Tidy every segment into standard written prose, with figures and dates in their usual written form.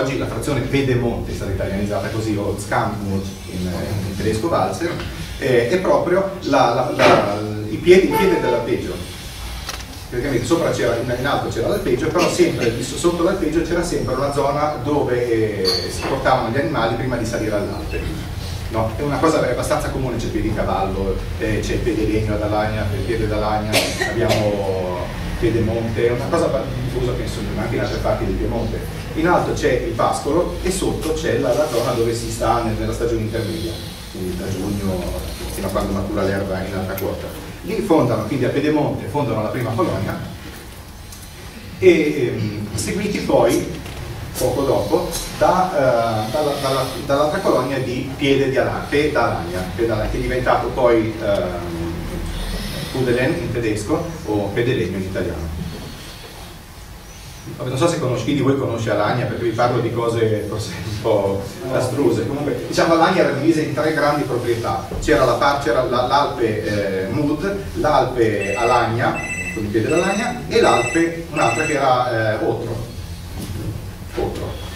Oggi la frazione Pedemonte è stata italianizzata così, o Scampmut in tedesco Walser, è proprio il piede dell'alpeggio. Praticamente sopra c'era, in alto c'era l'alpeggio, però sempre sotto l'alpeggio c'era sempre una zona dove si portavano gli animali prima di salire all'Alpe. No? È una cosa abbastanza comune, c'è il piede di cavallo, c'è il piede legno ad Alagna, il piede d'Alagna, abbiamo Pedemonte, è una cosa diffusa penso anche in altre parti del Piemonte. In alto c'è il pascolo e sotto c'è la zona dove si sta nella stagione intermedia, quindi da giugno fino a quando matura l'erba in alta quota. Lì fondano, quindi a Pedemonte fondano la prima colonia e seguiti poi poco dopo dall'altra colonia di Pedalagna, che è diventato poi Pudelen in tedesco o Pedelegno in italiano. Non so se chi di voi conosce Alagna, perché vi parlo di cose forse un po' astruse. Comunque, diciamo, Alagna era divisa in tre grandi proprietà. C'era l'Alpe Mud, l'Alpe Alagna, con il piede d'Alagna, e l'Alpe, un'altra che era Otro.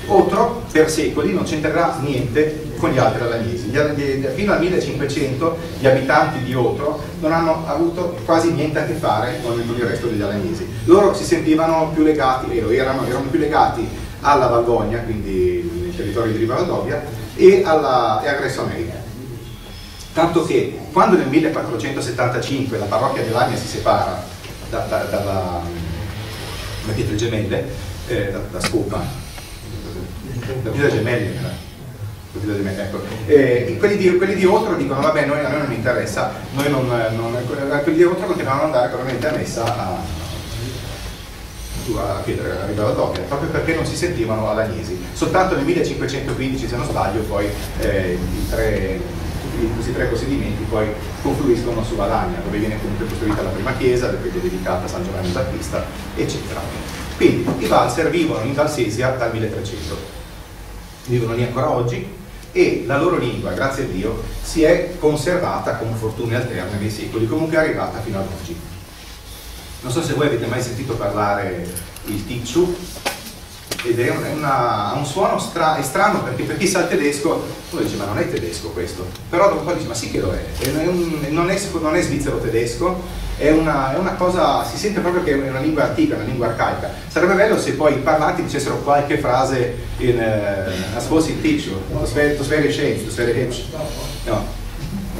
Otro per secoli non c'entrerà niente con gli altri alagnesi. Fino al 1500 gli abitanti di Otro non hanno avuto quasi niente a che fare con il resto degli alagnesi. Loro si sentivano più legati, erano più legati alla Valgogna, quindi nei territori di Riva Valdobia, e a Gressonei. Tanto che quando nel 1475 la parrocchia di Alagna si separa dalla Pietre Gemelle, da Scopa, da Pietre Gemelle, ecco. Quelli di Otro dicono vabbè, a noi non interessa, quelli di Otro continuavano ad andare probabilmente a messa a Riva Valdobia, proprio perché non si sentivano alagnesi. Soltanto nel 1515, se non sbaglio, poi questi tre possedimenti poi confluiscono su Alagna, dove viene comunque costruita la prima chiesa, che è dedicata a San Giovanni Battista, eccetera. Quindi i Walser vivono in Valsesia dal 1300, vivono lì ancora oggi, e la loro lingua, grazie a Dio, si è conservata con fortune alterne nei secoli, comunque è arrivata fino ad oggi. Non so se voi avete mai sentito parlare il Ticciu, ed ha un suono strano, perché per chi sa il tedesco uno dice ma non è tedesco questo, però dopo un po' dice ma sì che lo è, non è svizzero tedesco, è una cosa, si sente proprio che è una lingua antica, una lingua arcaica. Sarebbe bello se poi i parlanti dicessero qualche frase in ascolti il Ticciu, das wäre schön, das wäre hübsch. No,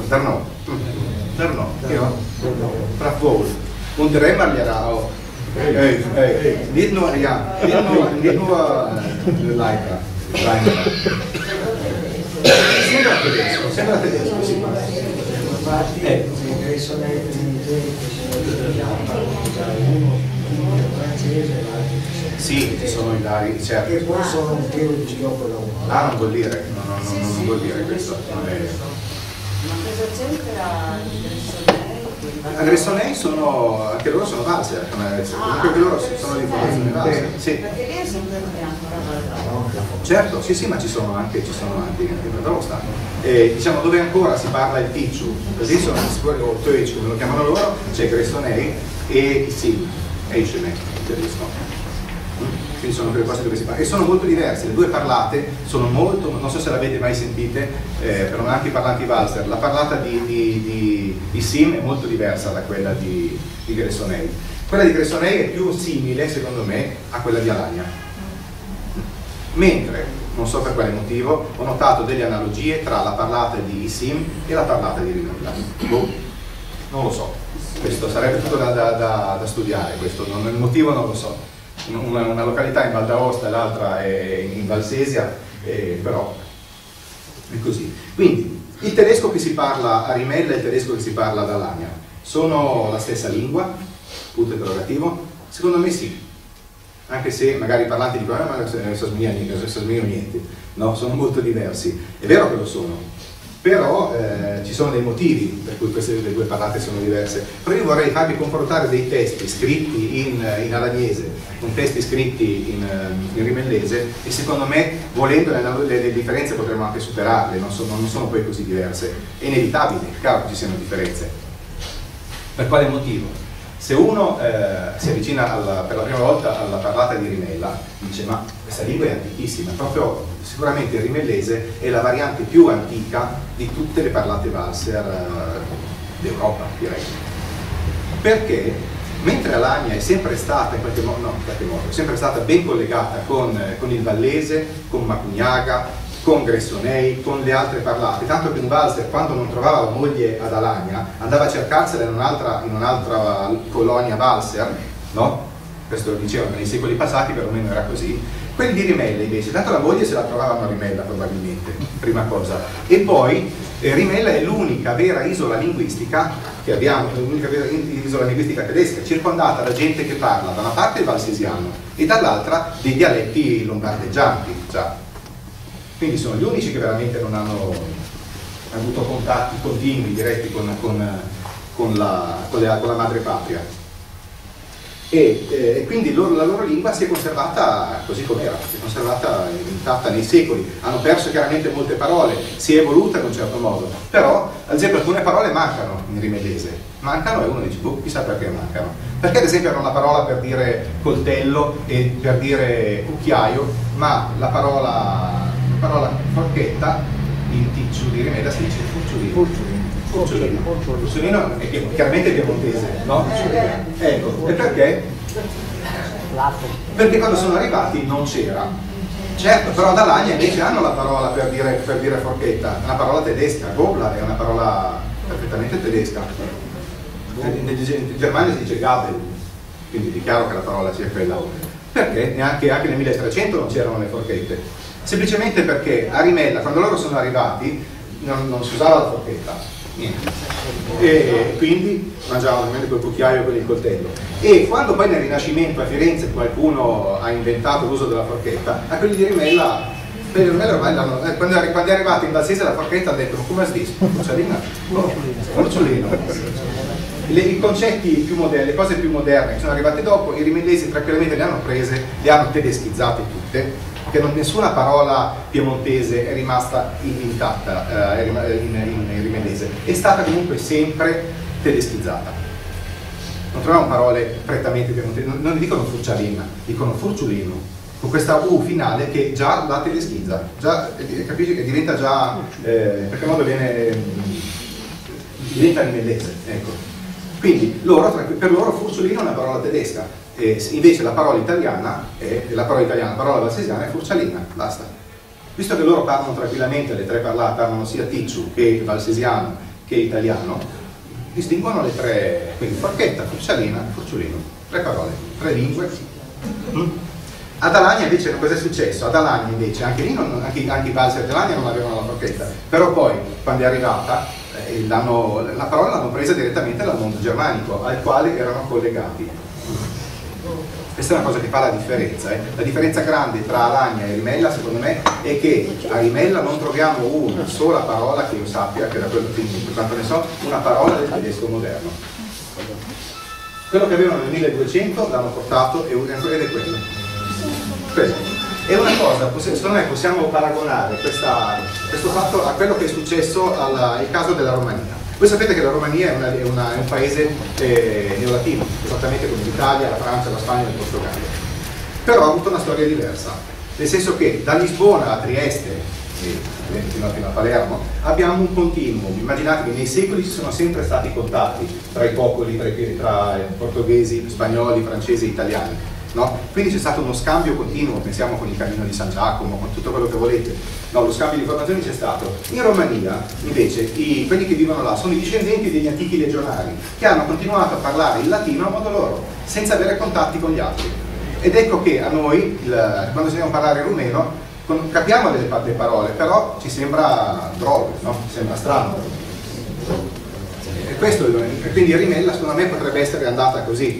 Darno, ja, bravo. Und der Remmerlehrer auch. Nicht nur Leiter. Sembra tedesco, sì. Sì, ci sono i vari, certo. E poi sono un pieno di ginocchio. Ah, non vuol dire, non vuol dire questo. Ma cosa c'entra Gressonei anche loro sono Walser, anche loro sono di formazione Walser. Sì. Perché lì è sempre ancora Valdosta. Certo, sì, ma ci sono anche in Valdosta. Diciamo dove ancora si parla il Ticciu, così sono o Deutsch come lo chiamano loro, c'è Gressonei e Sim, Eichene in tedesco. Quindi sono quelle cose dove si parla, e sono molto diverse, le due parlate sono molto, non so se l'avete mai sentite, però anche i parlanti Walser, la parlata di Sim è molto diversa da quella di Gressonei. Quella di Gressonei è più simile, secondo me, a quella di Alagna. Mentre, non so per quale motivo, ho notato delle analogie tra la parlata di Sim e la parlata di Rimella. Non lo so, questo sarebbe tutto da studiare, il motivo non lo so. Una località in Val d'Aosta e l'altra è in Valsesia, però è così. Quindi il tedesco che si parla a Rimella e il tedesco che si parla ad Alagna sono la stessa lingua? Punto interrogativo? Secondo me sì, anche se magari i parlanti dicono ma non si assomigliano niente, no, sono molto diversi. È vero che lo sono, però ci sono dei motivi per cui queste due parlate sono diverse. Però io vorrei farvi confrontare dei testi scritti in alagnese con testi scritti in rimellese, e secondo me, volendo, le differenze potremmo anche superarle, non sono poi così diverse. È inevitabile, è chiaro che ci siano differenze. Per quale motivo? Se uno si avvicina per la prima volta alla parlata di Rimella, dice ma questa lingua è antichissima, proprio sicuramente il rimellese è la variante più antica di tutte le parlate valser d'Europa, direi. Perché mentre Alagna è sempre stata, in qualche modo, è sempre stata ben collegata con il vallese, con Macugnaga, con Gressonei, con le altre parlate, tanto che un valser quando non trovava la moglie ad Alagna andava a cercarsela in un'altra colonia valser, no? Questo lo dicevano nei secoli passati, perlomeno era così. Quelli di Rimella invece, tanto la moglie se la trovavano a Rimella probabilmente, prima cosa. E poi Rimella è l'unica vera isola linguistica che abbiamo, l'unica vera isola linguistica tedesca, circondata da gente che parla da una parte il valsesiano e dall'altra dei dialetti lombardeggianti, già. Quindi sono gli unici che veramente non hanno avuto contatti continui, diretti con la madre patria. E quindi la loro lingua si è conservata così com'era, si è conservata intatta nei secoli. Hanno perso chiaramente molte parole, si è evoluta in un certo modo, però ad esempio alcune parole mancano in rimellese. Mancano e uno dice, boh, chissà perché mancano. Perché ad esempio era una parola per dire coltello e per dire cucchiaio, ma la parola forchetta in ticciu di Rimella si dice furciulino. Furciulino è chiaramente piemontese, no? Ecco, e perché? Perché quando sono arrivati non c'era. Certo, però ad Alagna invece hanno la parola per dire forchetta, è una parola tedesca, Gobla è una parola perfettamente tedesca. In Germania si dice Gabel, quindi è chiaro che la parola sia quella. Perché anche nel 1300 non c'erano le forchette. Semplicemente perché a Rimella, quando loro sono arrivati, non si usava la forchetta, niente. E quindi mangiavano ovviamente col cucchiaio e con il coltello. E quando poi nel Rinascimento a Firenze qualcuno ha inventato l'uso della forchetta, a quelli di Rimella, ormai quando è arrivato in Valsese la forchetta hanno detto, ma come si dice? Furciulino. I concetti più moderni, le cose più moderne che sono arrivate dopo, i rimellesi tranquillamente le hanno prese, le hanno tedeschizzate tutte, che nessuna parola piemontese è rimasta intatta in rimellese, è stata comunque sempre tedeschizzata. Non troviamo parole prettamente piemontesi, non ne dicono furcialina, dicono furciulino, con questa U finale che già la tedeschizza, già capisci che diventa già, in qualche modo diventa rimellese, ecco. Quindi per loro furciulino è una parola tedesca. Invece la parola italiana, la parola valsesiana è furcialina, basta. Visto che loro parlano tranquillamente, le tre parlate parlano sia ticciu che valsesiano che italiano, distinguono le tre, quindi forchetta, furcialina, furciulino, tre parole, tre lingue. Ad Alagna invece cosa è successo? Ad Alagna invece, anche lì anche i valser di Alagna non avevano la forchetta, però poi quando è arrivata la parola l'hanno presa direttamente dal mondo germanico al quale erano collegati. Questa è una cosa che fa la differenza. La differenza grande tra Alagna e Rimella, secondo me, è che a Rimella non troviamo una sola parola che io sappia, che da quello che per quanto ne so, una parola del tedesco moderno. Quello che avevano nel 1200 l'hanno portato ed è quello. È una cosa, secondo me possiamo paragonare questo fatto a quello che è successo al caso della Romania. Voi sapete che la Romania è un paese neolatino, esattamente come l'Italia, la Francia, la Spagna e il Portogallo. Però ha avuto una storia diversa, nel senso che da Lisbona a Trieste, fino a Palermo, abbiamo un continuum. Immaginate che nei secoli ci sono sempre stati contatti tra i popoli, tra portoghesi, spagnoli, francesi e italiani. No? Quindi c'è stato uno scambio continuo, pensiamo con il Cammino di San Giacomo, con tutto quello che volete. No, lo scambio di informazioni c'è stato. In Romania, invece, quelli che vivono là sono i discendenti degli antichi legionari, che hanno continuato a parlare il latino a modo loro, senza avere contatti con gli altri. Ed ecco che a noi, quando sentiamo parlare il rumeno, capiamo delle parole, però ci sembra drôle, no? Sembra strano. E questo, quindi Rimella, secondo me, potrebbe essere andata così.